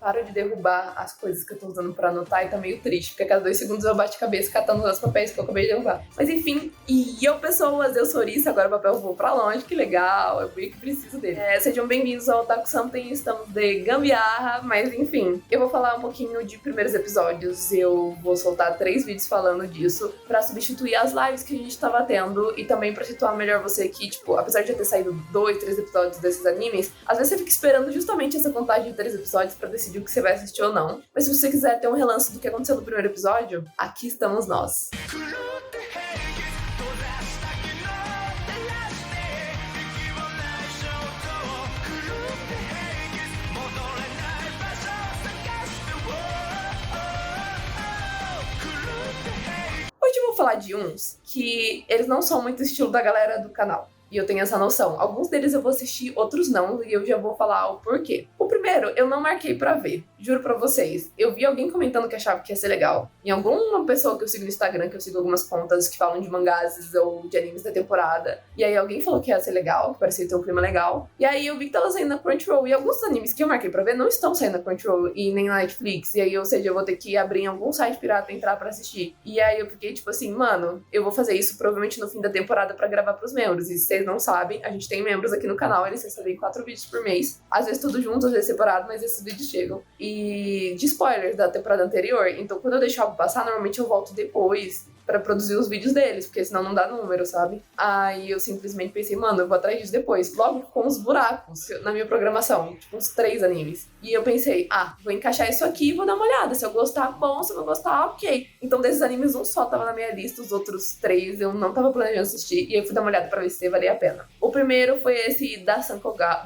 para de derrubar as coisas que eu tô usando pra anotar e tá meio triste, porque a cada 2 segundos eu bato a cabeça catando os papéis que eu acabei de derrubar. Mas enfim, e eu, pessoas, eu sou Orissa, agora o papel voou pra longe, que legal, eu meio que preciso dele. Sejam bem-vindos ao Otaku Something, estamos de gambiarra, mas enfim, eu vou falar um pouquinho de primeiros episódios, eu vou soltar 3 vídeos falando disso, pra substituir as lives que a gente tava tendo, e também pra situar melhor você que, tipo, apesar de já ter saído 2, 3 episódios desses animes, às vezes você fica esperando justamente essa contagem de 3 episódios pra decidir o que você vai assistir ou não. Mas se você quiser ter um relance do que aconteceu no primeiro episódio, aqui estamos nós. Hoje eu vou falar de uns que eles não são muito estilo da galera do canal. E eu tenho essa noção. Alguns deles eu vou assistir, outros não, e eu já vou falar o porquê. O primeiro, eu não marquei pra ver. Juro pra vocês. Eu vi alguém comentando que achava que ia ser legal. Em alguma pessoa que eu sigo no Instagram, que eu sigo algumas contas que falam de mangás ou de animes da temporada. E aí alguém falou que ia ser legal, que parecia ter um clima legal. E aí eu vi que tava saindo na Crunchyroll. E alguns animes que eu marquei pra ver não estão saindo na Crunchyroll e nem na Netflix. E aí, ou seja, eu vou ter que abrir em algum site pirata e entrar pra assistir. E aí eu fiquei tipo assim, mano, eu vou fazer isso provavelmente no fim da temporada pra gravar pros membros. E se vocês não sabem, a gente tem membros aqui no canal, eles recebem 4 vídeos por mês. Às vezes tudo junto, às vezes separado, mas esses vídeos chegam. E de spoilers da temporada anterior, então quando eu deixo algo passar, normalmente eu volto depois pra produzir os vídeos deles, porque senão não dá número, sabe? Aí eu simplesmente pensei, mano, eu vou atrás disso depois. Logo com os buracos na minha programação, tipo uns 3 animes. E eu pensei, vou encaixar isso aqui e vou dar uma olhada. Se eu gostar, bom. Se eu não gostar, ok. Então desses animes, um só tava na minha lista, os outros 3 eu não tava planejando assistir. E eu fui dar uma olhada pra ver se valia a pena. O primeiro foi esse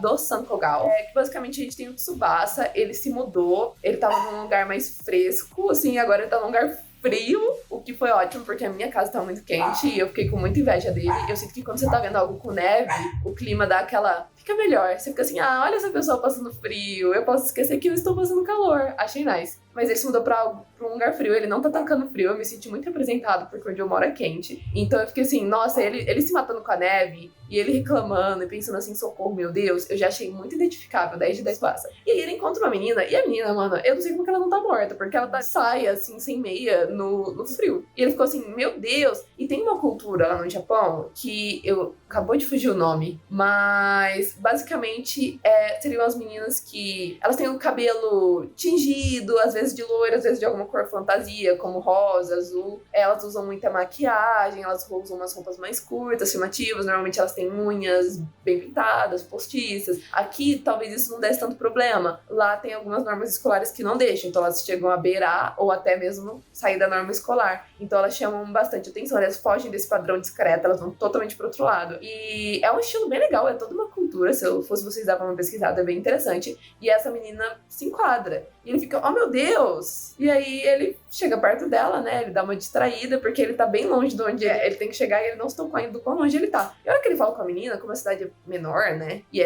do Sankogal, que basicamente a gente tem o Tsubasa, ele se mudou, ele tava num lugar mais fresco, assim, agora ele tá num lugar frio, o que foi ótimo, porque a minha casa tá muito quente e eu fiquei com muita inveja dele. Eu sinto que quando você tá vendo algo com neve, o clima dá aquela... fica melhor. Você fica assim, olha essa pessoa passando frio, eu posso esquecer que eu estou passando calor. Achei nice. Mas ele se mudou pra um lugar frio, ele não tá tacando frio, eu me senti muito representado, porque onde eu moro é quente. Então eu fiquei assim, nossa, ele se matando com a neve, e ele reclamando, e pensando assim, socorro, meu Deus, eu já achei muito identificável, 10 de 10 passa. E aí ele encontra uma menina, e a menina, mano, eu não sei como que ela não tá morta, porque ela tá saia, assim, sem meia, no frio. E ele ficou assim, meu Deus. E tem uma cultura lá no Japão, que acabou de fugir o nome, mas basicamente seriam as meninas que elas têm o cabelo tingido, às vezes de loira, às vezes de alguma cor fantasia, como rosa, azul. Elas usam muita maquiagem, elas usam umas roupas mais curtas, chamativas, normalmente elas têm unhas bem pintadas, postiças. Aqui talvez isso não desse tanto problema. Lá tem algumas normas escolares que não deixam, então elas chegam a beirar ou até mesmo sair da norma escolar. Então elas chamam bastante atenção, elas fogem desse padrão discreto, elas vão totalmente pro outro lado. E é um estilo bem legal, é toda uma cultura, se eu fosse vocês davam uma pesquisada, é bem interessante. E essa menina se enquadra. E ele fica, oh meu Deus! E aí ele chega perto dela, né? Ele dá uma distraída, porque ele tá bem longe de onde ele tem que chegar e ele não se tocou ainda do quão longe ele tá. E a hora que ele fala com a menina, como a cidade é menor, né? E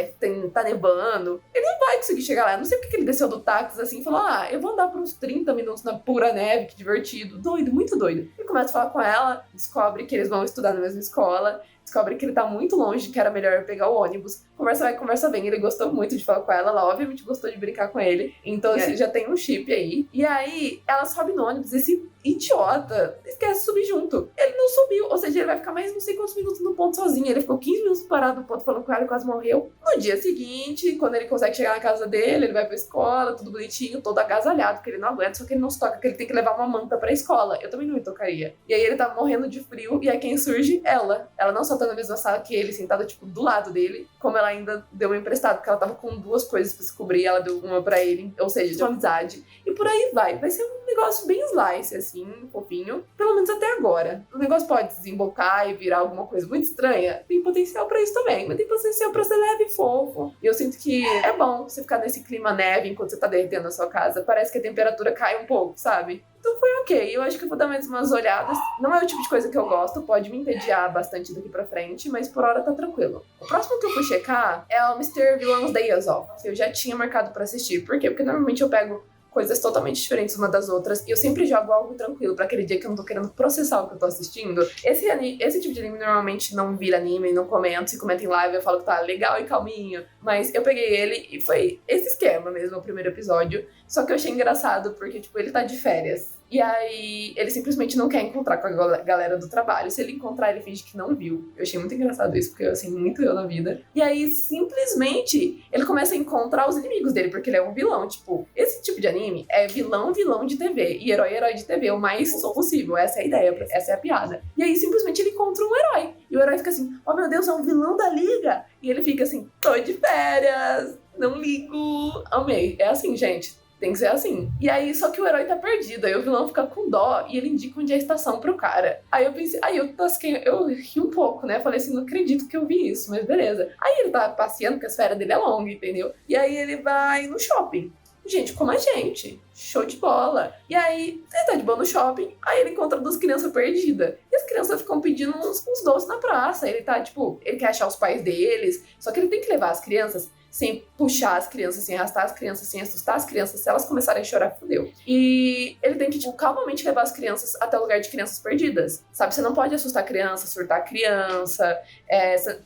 tá nevando, ele não vai conseguir chegar lá. Eu não sei porque ele desceu do táxi assim e falou, eu vou andar por uns 30 minutos na pura neve, que divertido. Doido, muito doido. Ele começa a falar com ela, descobre que eles vão estudar na mesma escola, descobre que ele tá muito longe, que era melhor pegar o ônibus. Conversa vai, conversa vem. Ele gostou muito de falar com ela obviamente gostou de brincar com ele. Então já tem um chip aí. E aí ela sobe no ônibus, esse idiota esquece de subir junto. Ele não subiu, ou seja, ele vai ficar mais não sei quantos minutos no ponto sozinho. Ele ficou 15 minutos parado no ponto falando com ela e quase morreu. No dia seguinte, quando ele consegue chegar na casa dele, ele vai pra escola, tudo bonitinho, todo agasalhado, porque ele não aguenta, só que ele não se toca, que ele tem que levar uma manta pra escola. Eu também não me tocaria. E aí ele tá morrendo de frio, e aí quem surge? Ela. Ela não só tá na mesma sala que ele, sentada, tipo, do lado dele, como ela ainda deu uma emprestada, porque ela tava com 2 coisas pra se cobrir, ela deu uma pra ele, ou seja, de uma amizade. E por aí vai. Vai ser um negócio bem slice, assim, fofinho. Pelo menos até agora. O negócio pode desembocar e virar alguma coisa muito estranha. Tem potencial pra isso também, mas tem potencial pra ser leve e fofo. E eu sinto que é bom você ficar nesse clima neve enquanto você tá derretendo na sua casa. Parece que a temperatura cai um pouco, sabe? Então foi ok, eu acho que eu vou dar mais umas olhadas. Não é o tipo de coisa que eu gosto, pode me entediar bastante daqui pra frente, mas por hora tá tranquilo. O próximo que eu fui checar é o Mr. Villain's Day Off, que eu já tinha marcado pra assistir. Por quê? Porque normalmente eu pego coisas totalmente diferentes uma das outras. E eu sempre jogo algo tranquilo pra aquele dia que eu não tô querendo processar o que eu tô assistindo. Esse tipo de anime normalmente não vira anime, não comento. Se comenta em live, eu falo que tá legal e calminho. Mas eu peguei ele e foi esse esquema mesmo, o primeiro episódio. Só que eu achei engraçado porque, tipo, ele tá de férias. E aí, ele simplesmente não quer encontrar com a galera do trabalho. Se ele encontrar, ele finge que não viu. Eu achei muito engraçado isso, porque eu, assim, muito eu na vida. E aí, simplesmente, ele começa a encontrar os inimigos dele, porque ele é um vilão. Tipo, esse tipo de anime é vilão de TV. E herói de TV, o mais possível. Essa é a ideia, essa é a piada. E aí, simplesmente, ele encontra um herói. E o herói fica assim, oh meu Deus, é um vilão da Liga. E ele fica assim, tô de férias, não ligo. Amei. É assim, gente. Tem que ser assim. E aí, só que o herói tá perdido. Aí o vilão fica com dó e ele indica onde é a estação pro cara. Aí eu pensei, eu ri um pouco, né? Falei assim, não acredito que eu vi isso, mas beleza. Aí ele tá passeando, porque a esfera dele é longa, entendeu? E aí ele vai no shopping. Gente, como a gente. Show de bola. E aí, ele tá de boa no shopping, aí ele encontra duas crianças perdidas. E as crianças ficam pedindo uns doces na praça. Ele tá, tipo, ele quer achar os pais deles, só que ele tem que levar as crianças sem puxar as crianças, sem arrastar as crianças, sem assustar as crianças. Se elas começarem a chorar, fudeu. E ele tem que, tipo, calmamente levar as crianças até o lugar de crianças perdidas. Sabe, você não pode assustar a criança, surtar a criança,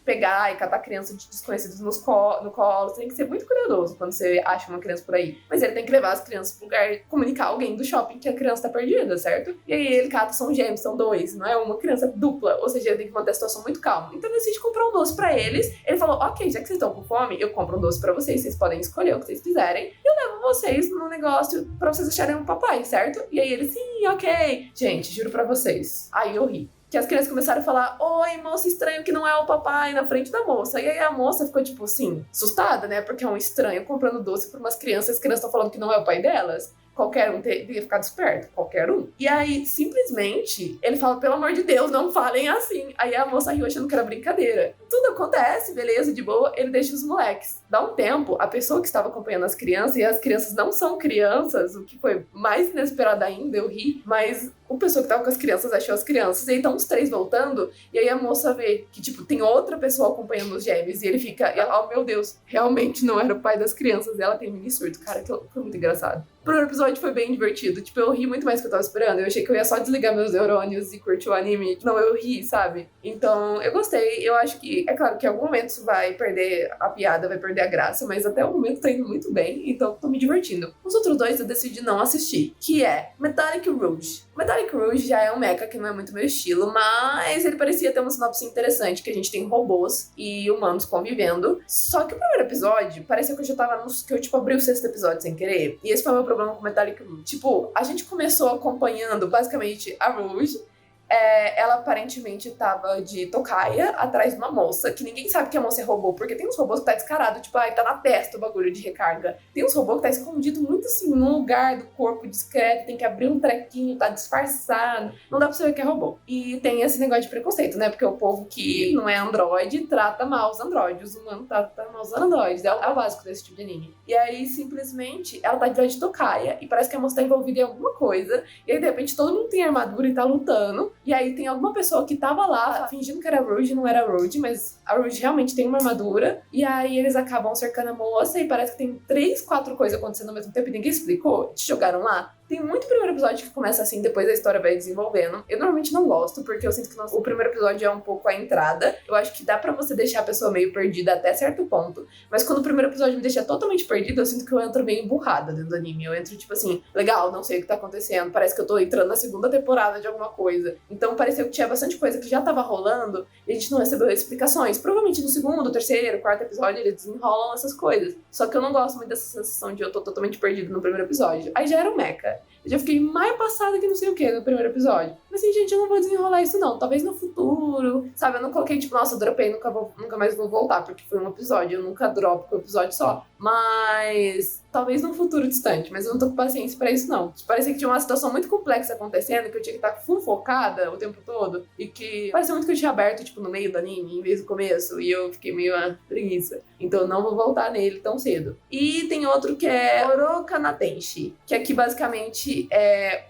pegar e catar criança de desconhecidos no colo. Você tem que ser muito cuidadoso quando você acha uma criança por aí. Mas ele tem que levar as crianças pro lugar, comunicar a alguém do shopping que a criança tá perdida, certo? E aí ele cata, são gêmeos, são dois, não é uma criança dupla. Ou seja, ele tem que manter a situação muito calma. Então ele decide comprar um doce pra eles. Ele falou, ok, já que vocês estão com fome, eu compro um doce pra vocês podem escolher o que vocês quiserem. E eu levo vocês no negócio pra vocês acharem um papai, certo? E aí ele, sim, ok. Gente, juro pra vocês. Aí eu ri. Que as crianças começaram a falar, oi, moça estranho que não é o papai, na frente da moça. E aí a moça ficou, tipo assim, assustada, né? Porque é um estranho comprando doce pra umas crianças, as crianças estão falando que não é o pai delas. Qualquer um teria ficado esperto, qualquer um. E aí, simplesmente, ele fala, pelo amor de Deus, não falem assim. Aí a moça riu achando que era brincadeira. Tudo acontece, beleza, de boa, ele deixa os moleques. Dá um tempo, a pessoa que estava acompanhando as crianças, e as crianças não são crianças, o que foi mais inesperado ainda, eu ri, mas o pessoa que tava com as crianças achou as crianças, e aí estão os três voltando, e aí a moça vê que, tipo, tem outra pessoa acompanhando os gêmeos, e ele fica, e ela, oh meu Deus, realmente não era o pai das crianças, e ela tem mini surto. Cara, que foi muito engraçado. O primeiro episódio foi bem divertido, tipo, eu ri muito mais do que eu tava esperando, eu achei que eu ia só desligar meus neurônios e curtir o anime, não, eu ri, sabe? Então, eu gostei, eu acho que, é claro que em algum momento isso vai perder a piada, vai perder a graça, mas até o momento tá indo muito bem, então tô me divertindo. Os outros dois eu decidi não assistir, que é Metallic Rouge. Metallic Rouge já é um mecha que não é muito meu estilo, mas ele parecia ter uma sinopse interessante, que a gente tem robôs e humanos convivendo. Só que o primeiro episódio, parecia que eu já tava que eu, tipo, abri o sexto episódio sem querer. E esse foi o meu problema com Metallic Rouge. Tipo, a gente começou acompanhando, basicamente, a Rouge. Ela aparentemente tava de tocaia atrás de uma moça, que ninguém sabe que a moça é robô, porque tem uns robôs que tá descarado, tipo, tá na testa o bagulho de recarga. Tem uns robôs que tá escondido muito assim, num lugar do corpo discreto, tem que abrir um trequinho, tá disfarçado. Não dá pra você ver que é robô. E tem esse negócio de preconceito, né? Porque o povo que não é androide trata mal os androides, os humanos tratam mal os androides. É o básico desse tipo de anime. E aí, simplesmente, ela tá de tocaia e parece que a moça tá envolvida em alguma coisa. E aí, de repente, todo mundo tem armadura e tá lutando. E aí tem alguma pessoa que tava lá fingindo que era Rouge, não era Rouge, mas a Rouge realmente tem uma armadura. E aí eles acabam cercando a moça e parece que tem 3, 4 coisas acontecendo ao mesmo tempo e ninguém explicou. Te jogaram lá. Tem muito primeiro episódio que começa assim, depois a história vai desenvolvendo. Eu normalmente não gosto, porque eu sinto que o primeiro episódio é um pouco a entrada. Eu acho que dá pra você deixar a pessoa meio perdida até certo ponto. Mas quando o primeiro episódio me deixa totalmente perdida, eu sinto que eu entro meio emburrada dentro do anime. Eu entro tipo assim, legal, não sei o que tá acontecendo. Parece que eu tô entrando na segunda temporada de alguma coisa. Então pareceu que tinha bastante coisa que já tava rolando e a gente não recebeu explicações. Provavelmente no segundo, terceiro, quarto episódio eles desenrolam essas coisas. Só que eu não gosto muito dessa sensação de eu tô totalmente perdido no primeiro episódio. Aí já era um mecha. Eu já fiquei mais passada que não sei o que no primeiro episódio. Mas assim, gente, eu não vou desenrolar isso não. Talvez no futuro, sabe? Eu não coloquei tipo, nossa, dropei, nunca mais vou voltar, porque foi um episódio. Eu nunca dropo com um episódio só. Mas talvez num futuro distante, mas eu não tô com paciência pra isso não. Parecia que tinha uma situação muito complexa acontecendo, que eu tinha que estar full focada o tempo todo, e que parecia muito que eu tinha aberto, tipo, no meio do anime, em vez do começo, e eu fiquei meio preguiça. Então eu não vou voltar nele tão cedo. E tem outro que é Oroka na Tenshi, que aqui basicamente é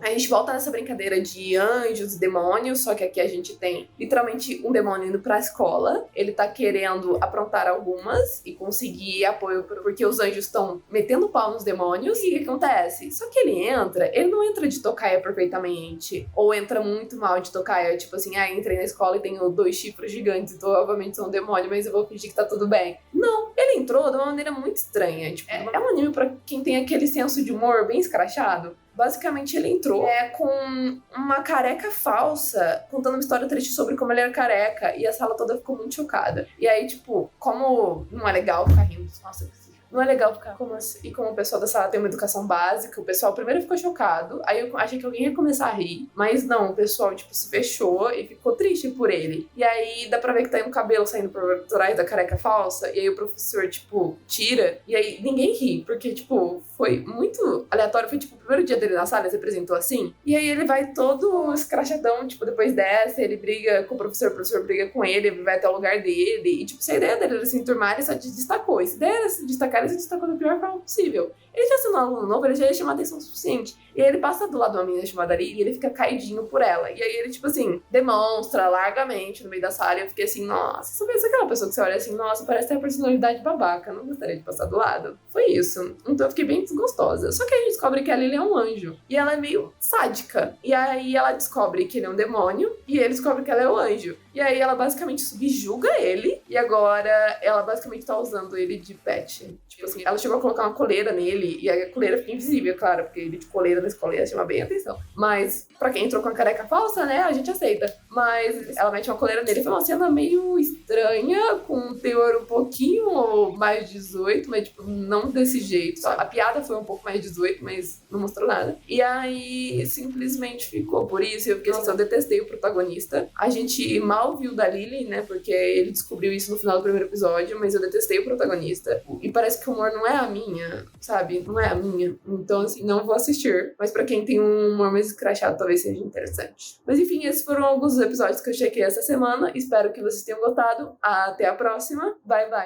a gente volta nessa brincadeira de anjos e demônios, só que aqui a gente tem literalmente um demônio indo pra escola, ele tá querendo aprontar algumas e conseguir apoio porque os anjos estão metendo pau nos demônios. E o que acontece? Só que ele não entra de tocaia perfeitamente. Ou entra muito mal de tocaia. Tipo assim, entrei na escola e tenho 2 chifres gigantes, então obviamente sou um demônio, mas eu vou fingir que tá tudo bem. Não, ele entrou de uma maneira muito estranha. Tipo, é um anime pra quem tem aquele senso de humor bem escrachado. Basicamente, ele entrou com uma careca falsa, contando uma história triste sobre como ele era careca, e a sala toda ficou muito chocada. E aí, tipo, como não é legal ficar rindo, nossa, não é legal ficar como assim. E como o pessoal da sala tem uma educação básica, o pessoal primeiro ficou chocado, aí eu achei que alguém ia começar a rir, mas não, o pessoal, tipo, se fechou e ficou triste por ele. E aí dá pra ver que tá um cabelo saindo por trás da careca falsa, e aí o professor, tipo, tira, e aí ninguém ri, porque, tipo, foi muito aleatório. Foi, tipo, o primeiro dia dele na sala, ele se apresentou assim, e aí ele vai todo escrachadão, tipo, depois dessa, ele briga com o professor briga com ele vai até o lugar dele, e, tipo, se a ideia dele era se enturmar, ele só destacou. E se a ideia era se destacar, ele se destacou da pior forma possível. Ele já sendo um aluno novo, ele já ia chamar atenção o suficiente. E aí ele passa do lado de uma menina chamada Ari e ele fica caidinho por ela. E aí ele, tipo assim, demonstra largamente no meio da sala. E eu fiquei assim, nossa, sabe aquela pessoa que você olha assim, nossa, parece ter a personalidade babaca, não gostaria de passar do lado. Foi isso. Então eu fiquei bem desgostosa. Só que a gente descobre que a Lily é um anjo. E ela é meio sádica. E aí ela descobre que ele é um demônio. E ele descobre que ela é um anjo. E aí ela basicamente subjuga ele. E agora ela basicamente tá usando ele de pet. Tipo assim, ela chegou a colocar uma coleira nele. E a coleira fica invisível, claro. Porque ele de coleira na escola ia chamar bem a atenção. Mas pra quem entrou com a careca falsa, né, a gente aceita. Mas ela mete uma coleira nele. Foi uma cena meio estranha. Com um teor um pouquinho mais 18. Mas tipo, não desse jeito. Só a piada foi um pouco mais 18, mas não mostrou nada. E aí simplesmente ficou por isso. Eu fiquei assim, eu detestei o protagonista. A gente mal viu da Lily, né? Porque ele descobriu isso no final do primeiro episódio, mas eu detestei o protagonista. E parece que o humor não é a minha, sabe? Não é a minha. Então, assim, não vou assistir. Mas pra quem tem um humor mais escrachado, talvez seja interessante. Mas enfim, esses foram alguns dos episódios que eu chequei essa semana. Espero que vocês tenham gostado. Até a próxima. Bye, bye.